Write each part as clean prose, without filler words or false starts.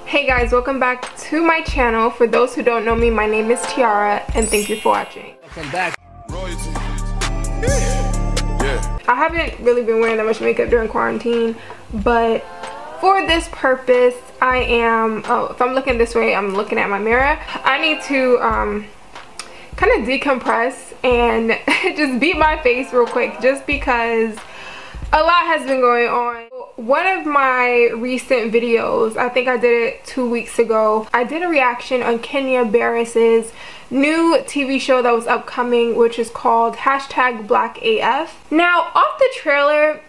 Hey guys, welcome back to my channel. For those who don't know me, my name is Tiara and thank you for watching. Welcome back. I haven't really been wearing that much makeup during quarantine, but for this purpose I am, if I'm looking this way, I'm looking at my mirror. I need to kind of decompress and just beat my face real quick just because a lot has been going on. One of my recent videos, I think I did it 2 weeks ago, I did a reaction on Kenya Barris's new TV show that was upcoming, which is called #BlackAF. Now, off the trailer,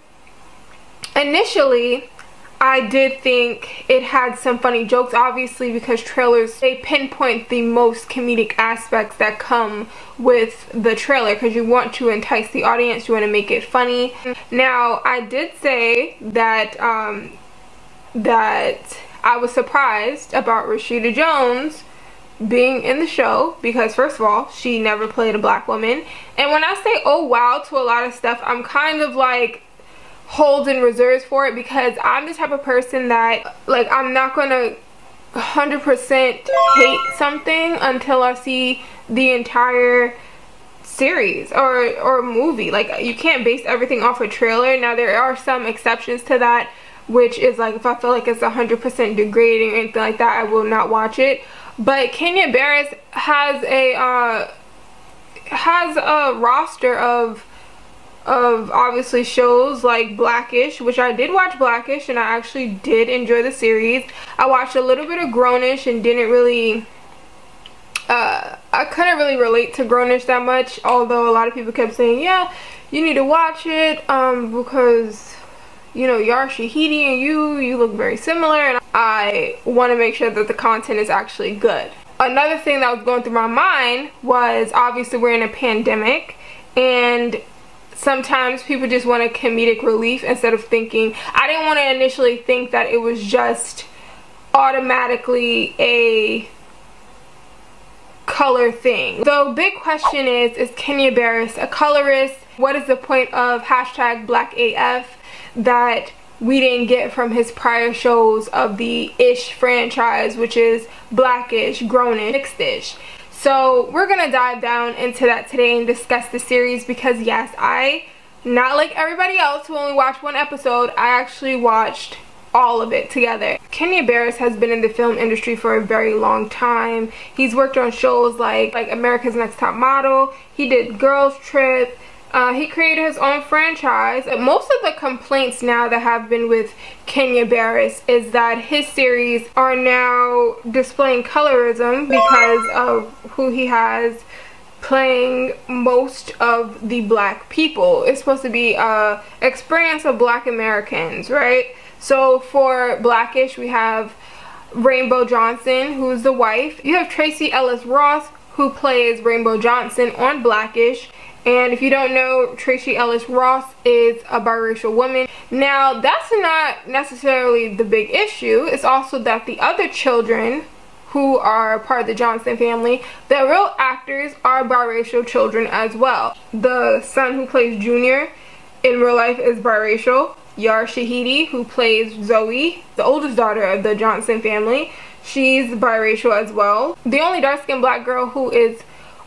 initially I did think it had some funny jokes, obviously, because trailers, they pinpoint the most comedic aspects that come with the trailer because you want to entice the audience, you want to make it funny. Now, I did say that that I was surprised about Rashida Jones being in the show because, first of all, she never played a black woman. And when I say oh wow to a lot of stuff, I'm kind of like holding reserves for it because I'm the type of person that, like, I'm not gonna 100% hate something until I see the entire series or movie. Like, you can't base everything off a trailer. Now, there are some exceptions to that, which is like if I feel like it's 100% degrading or anything like that, I will not watch it. But Kenya Barris has a roster of obviously shows like Blackish, which I did watch Blackish and I actually did enjoy the series. I watched a little bit of Grownish and didn't really I couldn't really relate to Grownish that much, although a lot of people kept saying, yeah, you need to watch it because, you know, Yara Shahidi and you look very similar, and I want to make sure that the content is actually good. Another thing that was going through my mind was, obviously we're in a pandemic and sometimes people just want a comedic relief instead of thinking. I didn't want to initially think that it was just automatically a color thing. The big question is Kenya Barris a colorist? What is the point of #BlackAF that we didn't get from his prior shows of the Ish franchise, which is Blackish, Grownish, Mixed-ish? So we're gonna dive down into that today and discuss the series because, yes, I, not like everybody else who only watched one episode, I actually watched all of it together. Kenya Barris has been in the film industry for a very long time. He's worked on shows like America's Next Top Model. He did Girls Trip. He created his own franchise. Most of the complaints now that have been with Kenya Barris is that his series are now displaying colorism because of who he has playing most of the black people. It's supposed to be a experience of black Americans, right? So for Blackish, we have Rainbow Johnson, who's the wife. You have Tracee Ellis Ross, who plays Rainbow Johnson on Blackish. And if you don't know, Tracee Ellis Ross is a biracial woman. Now, that's not necessarily the big issue. It's also that the other children who are part of the Johnson family, the real actors are biracial children as well. The son who plays Junior in real life is biracial. Yara Shahidi, who plays Zoe, the oldest daughter of the Johnson family, she's biracial as well. The only dark-skinned black girl who is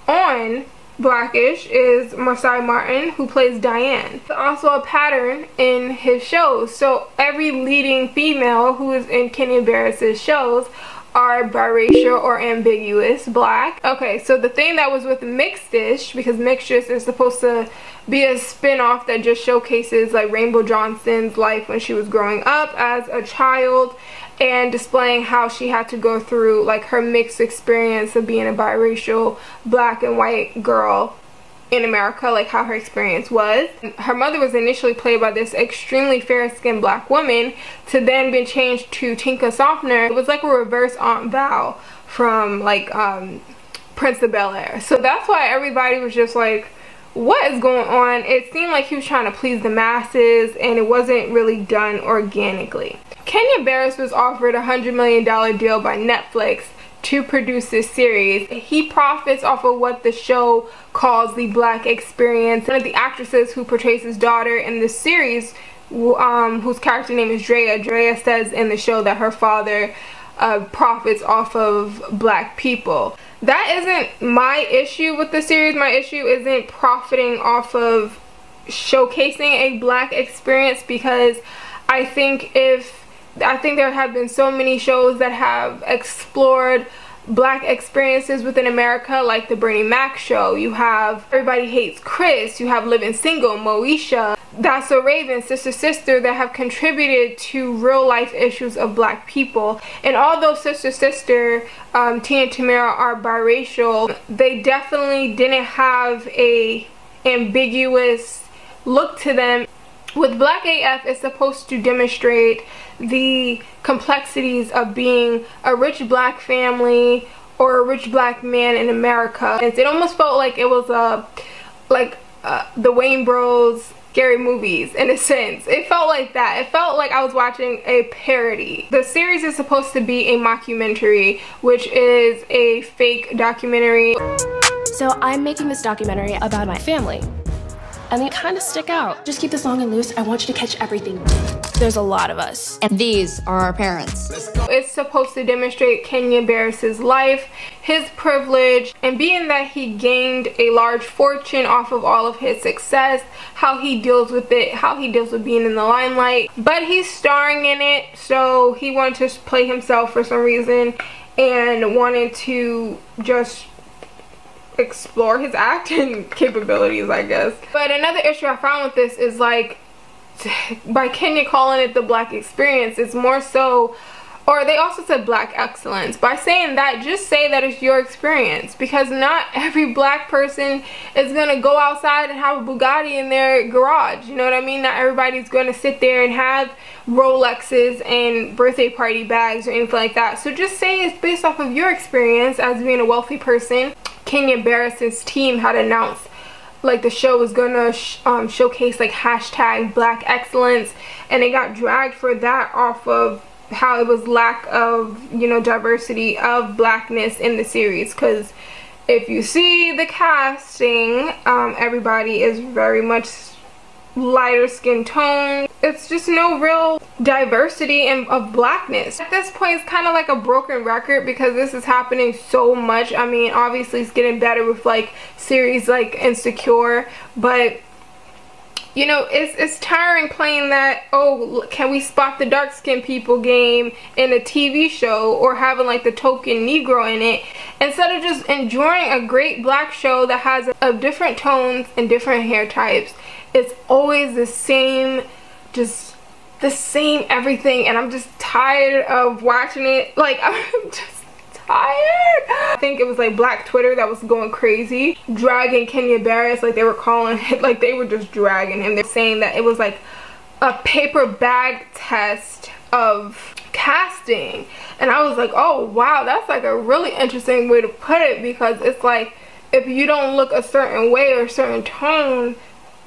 on Blackish is Marsai Martin, who plays Diane. There's also a pattern in his shows. So every leading female who is in Kenya Barris's shows are biracial or ambiguous black. Okay, so the thing that was with Mixed-ish, because Mixed-ish is supposed to be a spin-off that just showcases like Rainbow Johnson's life when she was growing up as a child and displaying how she had to go through like her mixed experience of being a biracial black and white girl in America, like how her experience was. Her mother was initially played by this extremely fair-skinned black woman to then be changed to Tinka Sofner. It was like a reverse Aunt Val from like Prince of Bel-Air. So that's why everybody was just like, what is going on? It seemed like he was trying to please the masses and it wasn't really done organically. Kenya Barris was offered a $100 million deal by Netflix to produce this series. He profits off of what the show calls the black experience. One of the actresses who portrays his daughter in this series, whose character name is Drea says in the show that her father profits off of black people. That isn't my issue with the series. My issue isn't profiting off of showcasing a black experience, because I think there have been so many shows that have explored black experiences within America, like the Bernie Mac show. You have Everybody Hates Chris, you have Living Single, Moesha, That's So Raven, Sister Sister, that have contributed to real life issues of black people. And although Sister Sister, Tia and Tamara are biracial, they definitely didn't have a ambiguous look to them. With Black AF, it's supposed to demonstrate the complexities of being a rich black family or a rich black man in America. It almost felt like it was the Wayne Bros scary movies in a sense. It felt like that. It felt like I was watching a parody. The series is supposed to be a mockumentary, which is a fake documentary. So I'm making this documentary about my family, and they kind of stick out. Just keep this long and loose. I want you to catch everything. There's a lot of us. And these are our parents. It's supposed to demonstrate Kenya Barris's life, his privilege, and being that he gained a large fortune off of all of his success, how he deals with it, how he deals with being in the limelight. But he's starring in it, so he wanted to play himself for some reason and wanted to just explore his acting capabilities, I guess. But another issue I found with this is, like, by Kenya calling it the black experience, it's more so, or they also said black excellence. By saying that, just say that it's your experience, because not every black person is gonna go outside and have a Bugatti in their garage, you know what I mean? Not everybody's gonna sit there and have Rolexes and birthday party bags or anything like that. So just say it's based off of your experience as being a wealthy person. Kenya Barris's team had announced, like, the show was gonna showcase like hashtag black excellence, and they got dragged for that off of how it was lack of, you know, diversity of blackness in the series. Because if you see the casting, everybody is very much lighter skin tone. It's just no real diversity of blackness. At this point, it's kind of like a broken record, because this is happening so much. I mean, obviously it's getting better with like series like Insecure, but you know, it's tiring playing that, oh, can we spot the dark skinned people game in a TV show, or having like the token Negro in it, instead of just enjoying a great black show that has of different tones and different hair types. It's always the same, just the same everything, and I'm just tired of watching it. Like, I'm just tired. I think it was like Black Twitter that was going crazy, dragging Kenya Barris, like they were calling it, like they were just dragging him. They're saying that it was like a paper bag test of casting, and I was like, oh wow, that's like a really interesting way to put it, because it's like, if you don't look a certain way or a certain tone,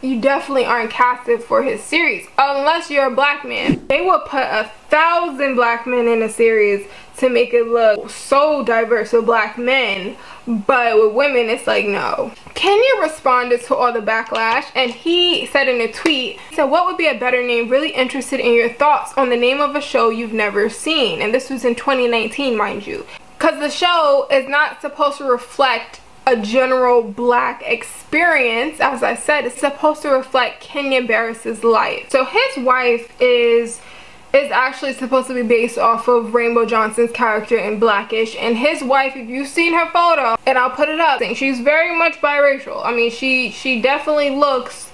you definitely aren't casted for his series, unless you're a black man. They will put 1,000 black men in a series to make it look so diverse with black men, but with women it's like, no. Kenya responded to all the backlash, and he said in a tweet, he said, what would be a better name? Really interested in your thoughts on the name of a show you've never seen. And this was in 2019, mind you, because the show is not supposed to reflect a general black experience. As I said, it's supposed to reflect Kenya Barris's life. So his wife is actually supposed to be based off of Rainbow Johnson's character in Blackish, and his wife, if you've seen her photo, and I'll put it up, she's very much biracial. I mean, she definitely looks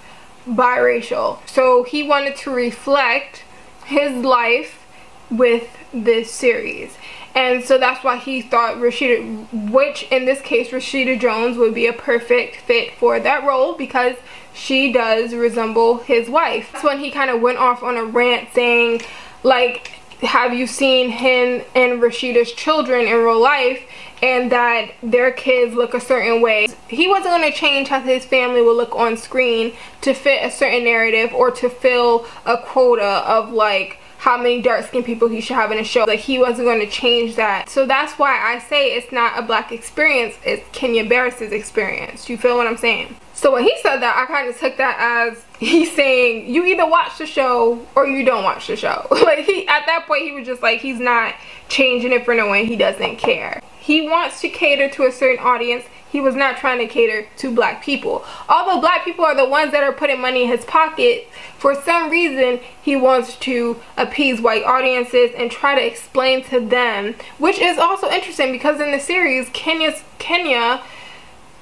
biracial. So he wanted to reflect his life with this series. And so that's why he thought Rashida, which in this case Rashida Jones, would be a perfect fit for that role, because she does resemble his wife. That's when he kind of went off on a rant saying, like, have you seen him and Rashida's children in real life, and that their kids look a certain way. He wasn't going to change how his family would look on screen to fit a certain narrative, or to fill a quota of like how many dark-skinned people he should have in a show. Like, he wasn't going to change that. So that's why I say it's not a black experience, it's Kenya Barris's experience. You feel what I'm saying? So when he said that, I kind of took that as he's saying you either watch the show or you don't watch the show. Like, at that point he was just like, he's not changing it for no one. He doesn't care. He wants to cater to a certain audience. He was not trying to cater to black people. Although black people are the ones that are putting money in his pocket, for some reason he wants to appease white audiences and try to explain to them, which is also interesting because in the series, Kenya,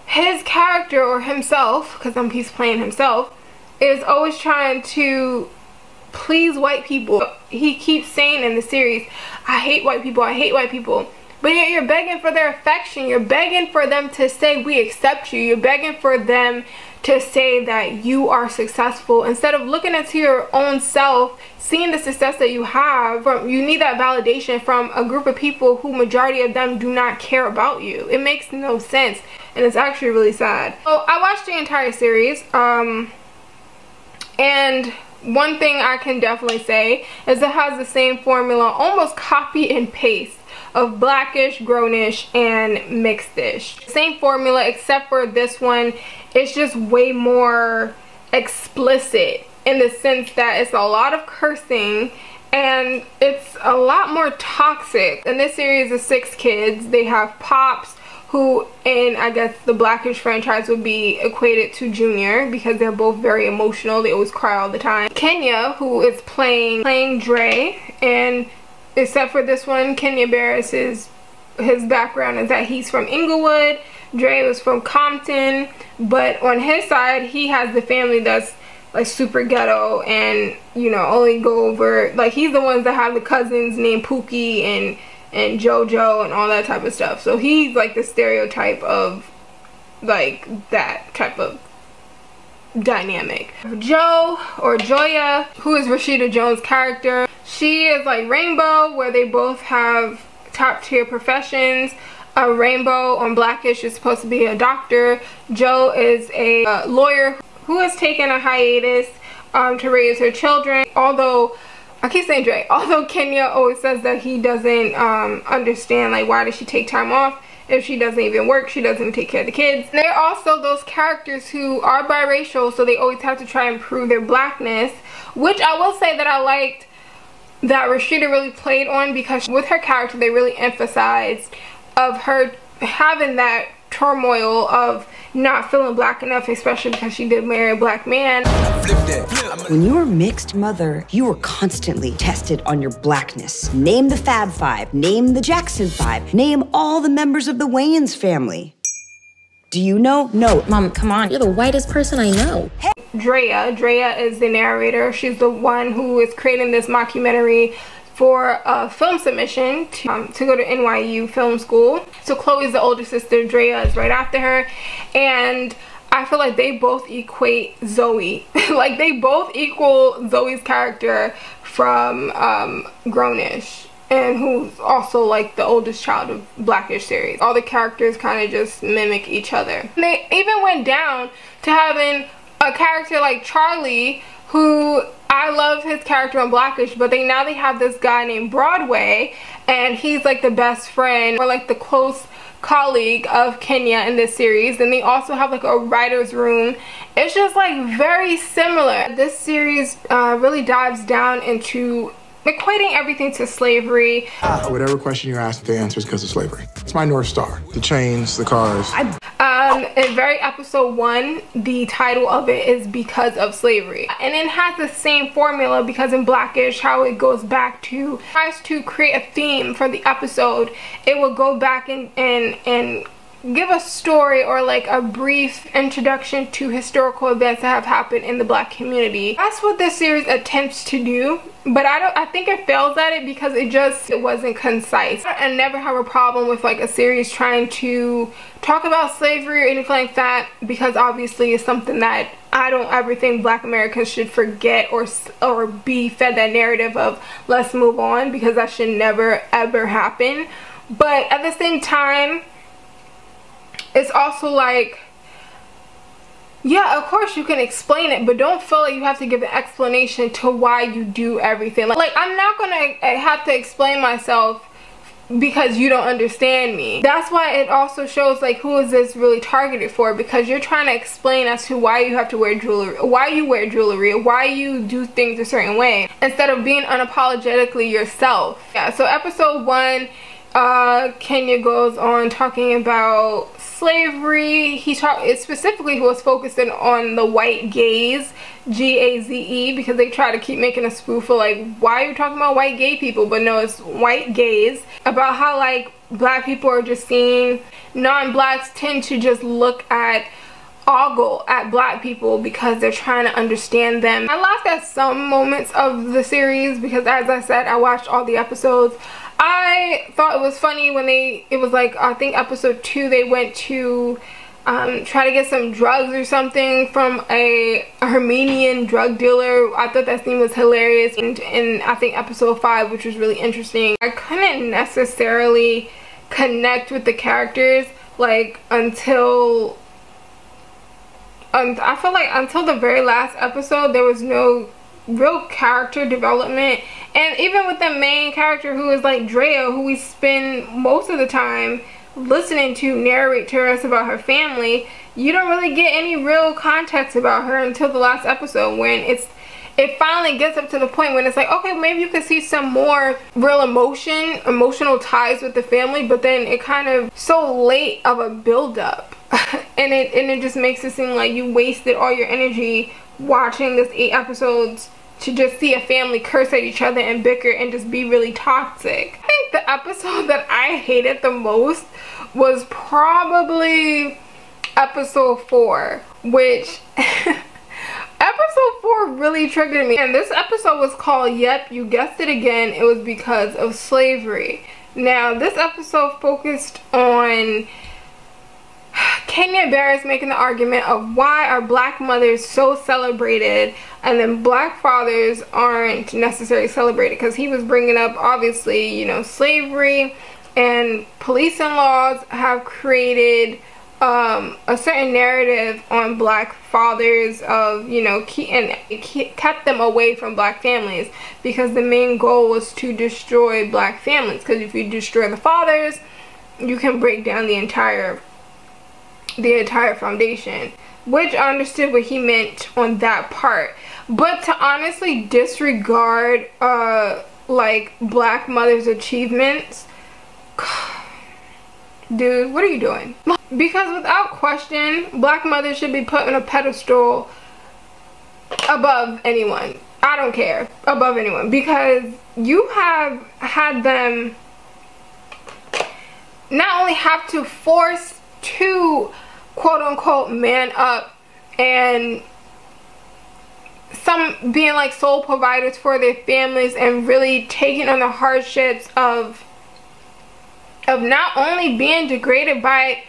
his character, or himself, because he's playing himself, is always trying to please white people. He keeps saying in the series, I hate white people, I hate white people. But yet you're begging for their affection. You're begging for them to say we accept you. You're begging for them to say that you are successful. Instead of looking into your own self, seeing the success that you have, you need that validation from a group of people who majority of them do not care about you. It makes no sense. And it's actually really sad. So I watched the entire series. And one thing I can definitely say is it has the same formula, almost copy and paste, of blackish, grownish, and mixedish. Same formula, except for this one, it's just way more explicit in the sense that it's a lot of cursing and it's a lot more toxic. In this series of 6 kids, they have Pops, who in, I guess, the blackish franchise would be equated to Junior because they're both very emotional. They always cry all the time. Kenya, who is playing Dre, and except for this one, Kenya Barris, his background is that he's from Inglewood. Dre was from Compton, but on his side, he has the family that's like super ghetto and, you know, only go over, like, he's the ones that have the cousins named Pookie and JoJo and all that type of stuff. So he's like the stereotype of like that type of dynamic. Joe, or Joya, who is Rashida Jones' character, she is like Rainbow, where they both have top tier professions. Rainbow on Blackish is supposed to be a doctor. Joe is a lawyer who has taken a hiatus to raise her children. Although, I keep saying Dre, although Kenya always says that he doesn't understand, like, why does she take time off if she doesn't even work, she doesn't take care of the kids. And they're also those characters who are biracial, so they always have to try and prove their blackness, which I will say that I liked that Rashida really played on, because with her character they really emphasized of her having that turmoil of not feeling black enough, especially because she did marry a black man. When you were mixed mother, you were constantly tested on your blackness. Name the Fab Five, name the Jackson Five, name all the members of the Wayans family. Do you know? No. Mom, come on, you're the whitest person I know. Hey. Drea is the narrator. She's the one who is creating this mockumentary for a film submission to go to NYU film school. So Chloe's the older sister, Drea is right after her, and I feel like they both equate Zoe. Like, they both equal Zoe's character from Grownish, and who's also like the oldest child of Blackish series. All the characters kind of just mimic each other. And they even went down to having a character like Charlie, who I love his character on Blackish, but now they have this guy named Broadway, and he's like the best friend or like the close colleague of Kenya in this series. And they also have like a writer's room. It's just like very similar. This series really dives down into equating everything to slavery. Whatever question you ask, the answer is because of slavery. It's my North Star. The chains, the cars. In very episode 1, the title of it is Because of Slavery. And it has the same formula, because in Blackish, how it goes back to, tries to create a theme for the episode. It will go back and give a story or like a brief introduction to historical events that have happened in the black community. That's what this series attempts to do, but I think it fails at it because it wasn't concise. I never have a problem with like a series trying to talk about slavery or anything like that, because obviously it's something that I don't ever think black Americans should forget or be fed that narrative of let's move on, because that should never ever happen. But at the same time, it's also like, yeah, of course you can explain it, but don't feel like you have to give an explanation to why you do everything. Like I'm not gonna have to explain myself because you don't understand me. That's why it also shows like who is this really targeted for, because you're trying to explain as to why you have to wear jewelry, why you wear jewelry, why you do things a certain way, instead of being unapologetically yourself. Yeah, so episode 1, Kenya goes on talking about slavery. It specifically was focusing on the white gaze, G-A-Z-E, because they try to keep making a spoof of like, why are you talking about white gay people? But no, it's white gaze. About how like black people are just seen, non-blacks tend to just look at, ogle at black people because they're trying to understand them. I laughed at some moments of the series because, as I said, I watched all the episodes. I thought it was funny when it was like, I think episode 2, they went to try to get some drugs or something from a Armenian drug dealer. I thought that scene was hilarious. And I think episode 5, which was really interesting, I couldn't necessarily connect with the characters like until I feel like until the very last episode there was no real character development. And even with the main character, who is like Drea, who we spend most of the time listening to narrate to us about her family, you don't really get any real context about her until the last episode, when it finally gets up to the point when it's like, okay, maybe you could see some more real emotional ties with the family, but then it kind of so late of a build-up and it just makes it seem like you wasted all your energy watching this 8 episodes to just see a family curse at each other and bicker and just be really toxic. I think the episode that I hated the most was probably episode 4, which episode 4 really triggered me. And this episode was called, yep, you guessed it again, it was because of slavery. Now, this episode focused on Kenya Barris making the argument of why are black mothers so celebrated and then black fathers aren't necessarily celebrated, because he was bringing up, obviously, you know, slavery and policing laws have created a certain narrative on black fathers of, you know, kept them away from black families, because the main goal was to destroy black families, because if you destroy the fathers, you can break down the entire foundation, which I understood what he meant on that part. But to honestly disregard like black mothers' achievements, dude, what are you doing? Because without question, black mothers should be put on a pedestal above anyone. I don't care, above anyone, because you have had them not only have to force to quote-unquote man up, and some being like sole providers for their families and really taking on the hardships of not only being degraded by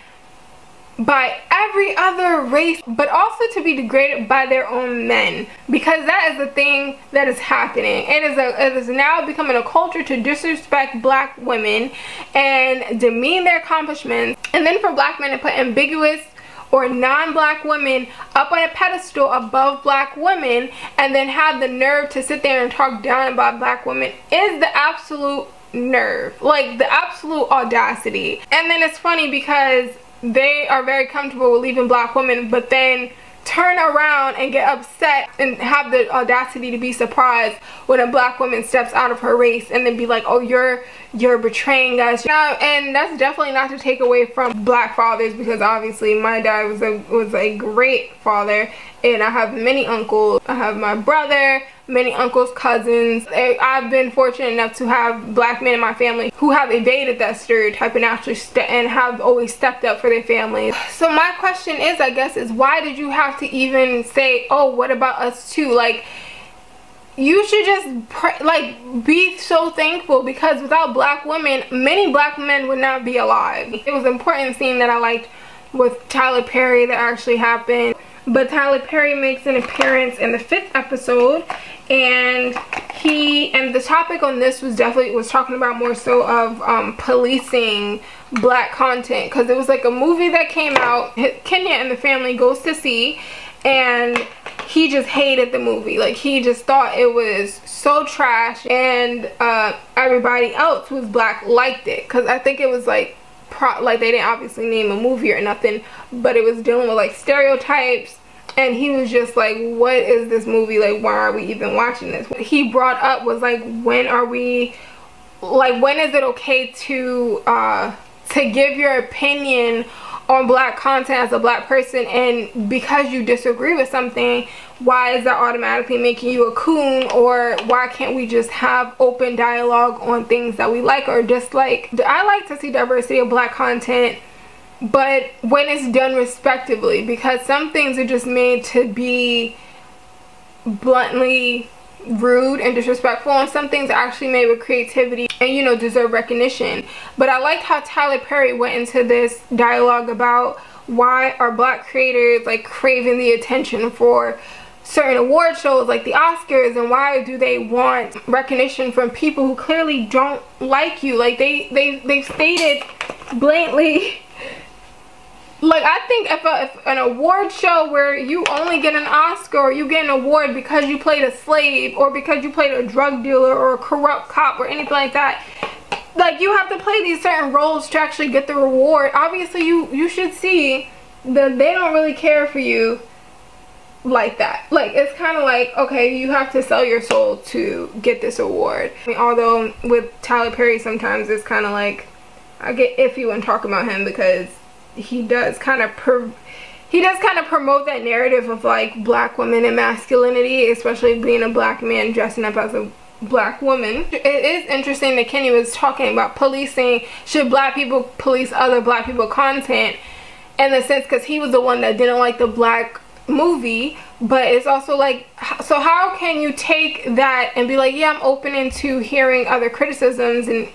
every other race, but also to be degraded by their own men, because that is the thing that is happening. It is now becoming a culture to disrespect black women and demean their accomplishments, and then for black men to put ambiguous or non-black women up on a pedestal above black women, and then have the nerve to sit there and talk down about black women, is the absolute nerve, like the absolute audacity. And then it's funny because they are very comfortable with leaving black women, but then turn around and get upset and have the audacity to be surprised when a black woman steps out of her race, and then be like, oh, you're betraying us. Now, and that's definitely not to take away from black fathers, because obviously my dad was a great father, and I have many uncles. I have my brother, many uncles, cousins. I've been fortunate enough to have black men in my family who have evaded that stereotype and actually have always stepped up for their families. So my question is, I guess, is why did you have to even say, oh, what about us too? Like, you should just be so thankful, because without black women, many black men would not be alive. It was an important scene that I liked with Tyler Perry that actually happened. But Tyler Perry makes an appearance in the 5th episode, and the topic on this was talking about more so of policing black content, because it was like a movie that came out Kenya and the family goes to see, and he just hated the movie. Like, he just thought it was so trash, and everybody else who's black liked it, because I think it was like they didn't obviously name a movie or nothing, but it was dealing with like stereotypes, and he was just like, what is this movie, like why are we even watching this? What he brought up was like, when is it okay to give your opinion on black content as a black person, and because you disagree with something, why is that automatically making you a coon? Or why can't we just have open dialogue on things that we like or dislike? I like to see diversity of black content, but when it's done respectively, because some things are just made to be bluntly rude and disrespectful, and some things are actually made with creativity and, you know, deserve recognition. But I liked how Tyler Perry went into this dialogue about why are black creators like craving the attention for certain award shows like the Oscars, and why do they want recognition from people who clearly don't like you? Like they stated blatantly, like, I think if an award show where you only get an Oscar or you get an award because you played a slave or because you played a drug dealer or a corrupt cop or anything like that, like, you have to play these certain roles to actually get the reward. Obviously you should see that they don't really care for you like that. Like, it's kind of like, okay, you have to sell your soul to get this award. I mean, although with Tyler Perry sometimes it's kind of like, I get iffy when talking about him, because he does kind of promote that narrative of like black women and masculinity, especially being a black man dressing up as a black woman. It is interesting that Kenny was talking about policing, should black people police other black people content, in the sense, because he was the one that didn't like the black movie. But it's also like, so how can you take that and be like, yeah, I'm open into hearing other criticisms and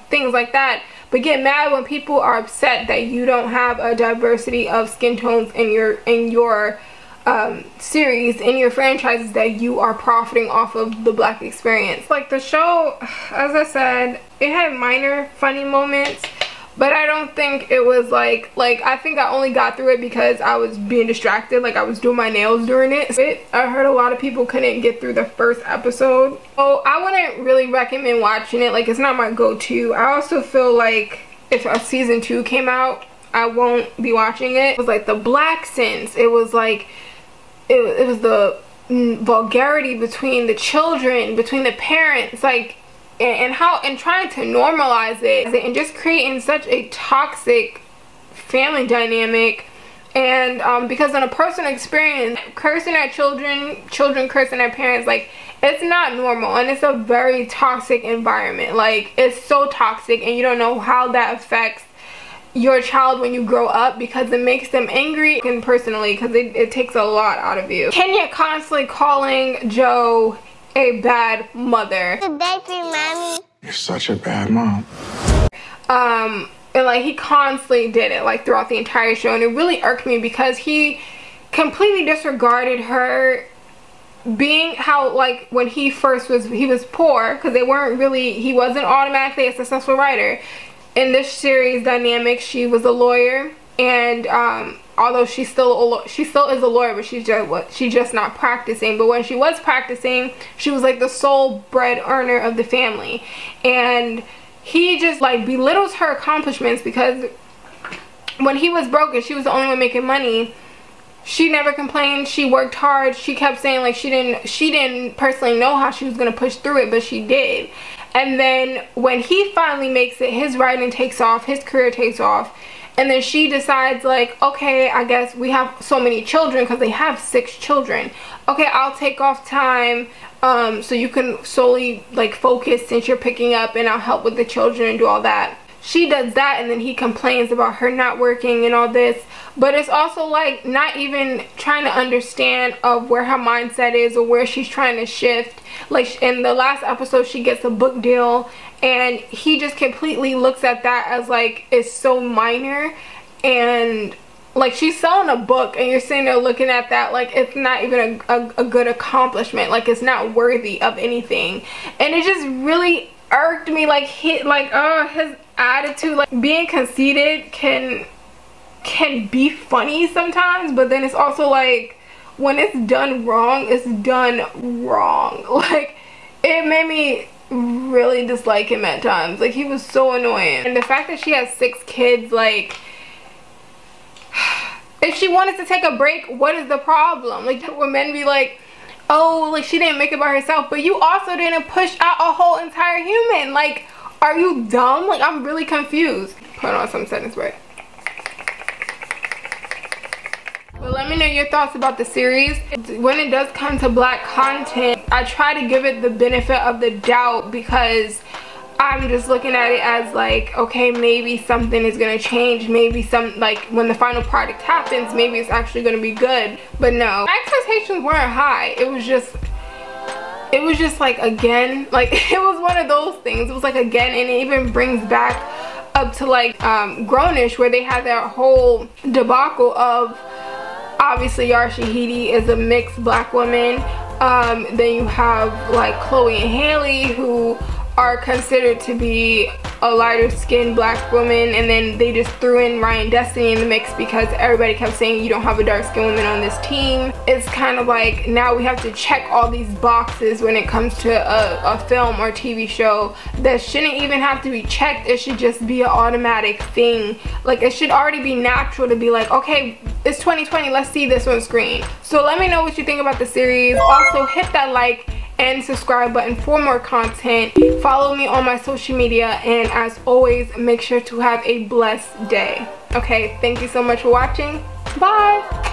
things like that, but get mad when people are upset that you don't have a diversity of skin tones in your series, in your franchises that you are profiting off of the black experience. Like, the show, as I said, it had minor funny moments, but I don't think it was like I think I only got through it because I was being distracted. Like, I was doing my nails during it. I heard a lot of people couldn't get through the first episode, so I wouldn't really recommend watching it. Like, it's not my go-to. I also feel like if a season 2 came out, I won't be watching it. It was like the black sins. It was like it was the vulgarity between the children, between the parents, like, and trying to normalize it and just creating such a toxic family dynamic. And because on a personal experience, cursing at children cursing at parents, like, it's not normal, and it's a very toxic environment. Like, it's so toxic, and you don't know how that affects your child when you grow up, because it makes them angry, and personally, because it takes a lot out of you. Kenya constantly calling Joe a bad mother. Mommy. You're such a bad mom. And like, he constantly did it like throughout the entire show, and it really irked me because he completely disregarded her being how, like, when he was poor, because he wasn't automatically a successful writer. In this series dynamic, she was a lawyer, and although she still is a lawyer, but she's just not practicing. But when she was practicing, she was like the sole bread earner of the family, and he just like belittles her accomplishments, because when he was broke and she was the only one making money, she never complained. She worked hard. She kept saying like she didn't personally know how she was gonna push through it, but she did. And then when he finally makes it, his writing takes off, his career takes off, and then she decides like, okay, I guess we have so many children, because they have 6 children. Okay, I'll take off time so you can solely like focus since you're picking up, and I'll help with the children and do all that. She does that, and then he complains about her not working and all this. But it's also like not even trying to understand of where her mindset is or where she's trying to shift. Like, in the last episode, she gets a book deal, and he just completely looks at that as like it's so minor, and like, she's selling a book and you're sitting there looking at that like it's not even a good accomplishment. Like, it's not worthy of anything. And it just really irked me. Like, his attitude, like, being conceited can be funny sometimes, but then it's also like, when it's done wrong, it's done wrong. Like, it made me really dislike him at times. Like, he was so annoying. And the fact that she has 6 kids, like, if she wanted to take a break, what is the problem? Like, when men be like, oh, like, she didn't make it by herself, but you also didn't push out a whole entire human. Like, are you dumb? Like, I'm really confused. Put on some setting spray. But let me know your thoughts about the series. When it does come to black content, I try to give it the benefit of the doubt, because I'm just looking at it as like, okay, maybe something is gonna change. Maybe like when the final product happens, maybe it's actually gonna be good. But no, my expectations weren't high. It was just like, again, like, it was one of those things. It was like, again, and it even brings back up to like Grownish, where they had that whole debacle of, obviously Yara Shahidi is a mixed black woman. Then you have like Chloe and Haley, who are considered to be a lighter skinned black woman, and then they just threw in Ryan Destiny in the mix because everybody kept saying you don't have a dark skinned woman on this team. It's kind of like, now we have to check all these boxes when it comes to a film or TV show that shouldn't even have to be checked. It should just be an automatic thing. Like, it should already be natural to be like, okay, it's 2020, let's see this on screen. So let me know what you think about the series. Also, hit that like and subscribe button for more content. Follow me on my social media, and as always, make sure to have a blessed day. Okay, thank you so much for watching. Bye.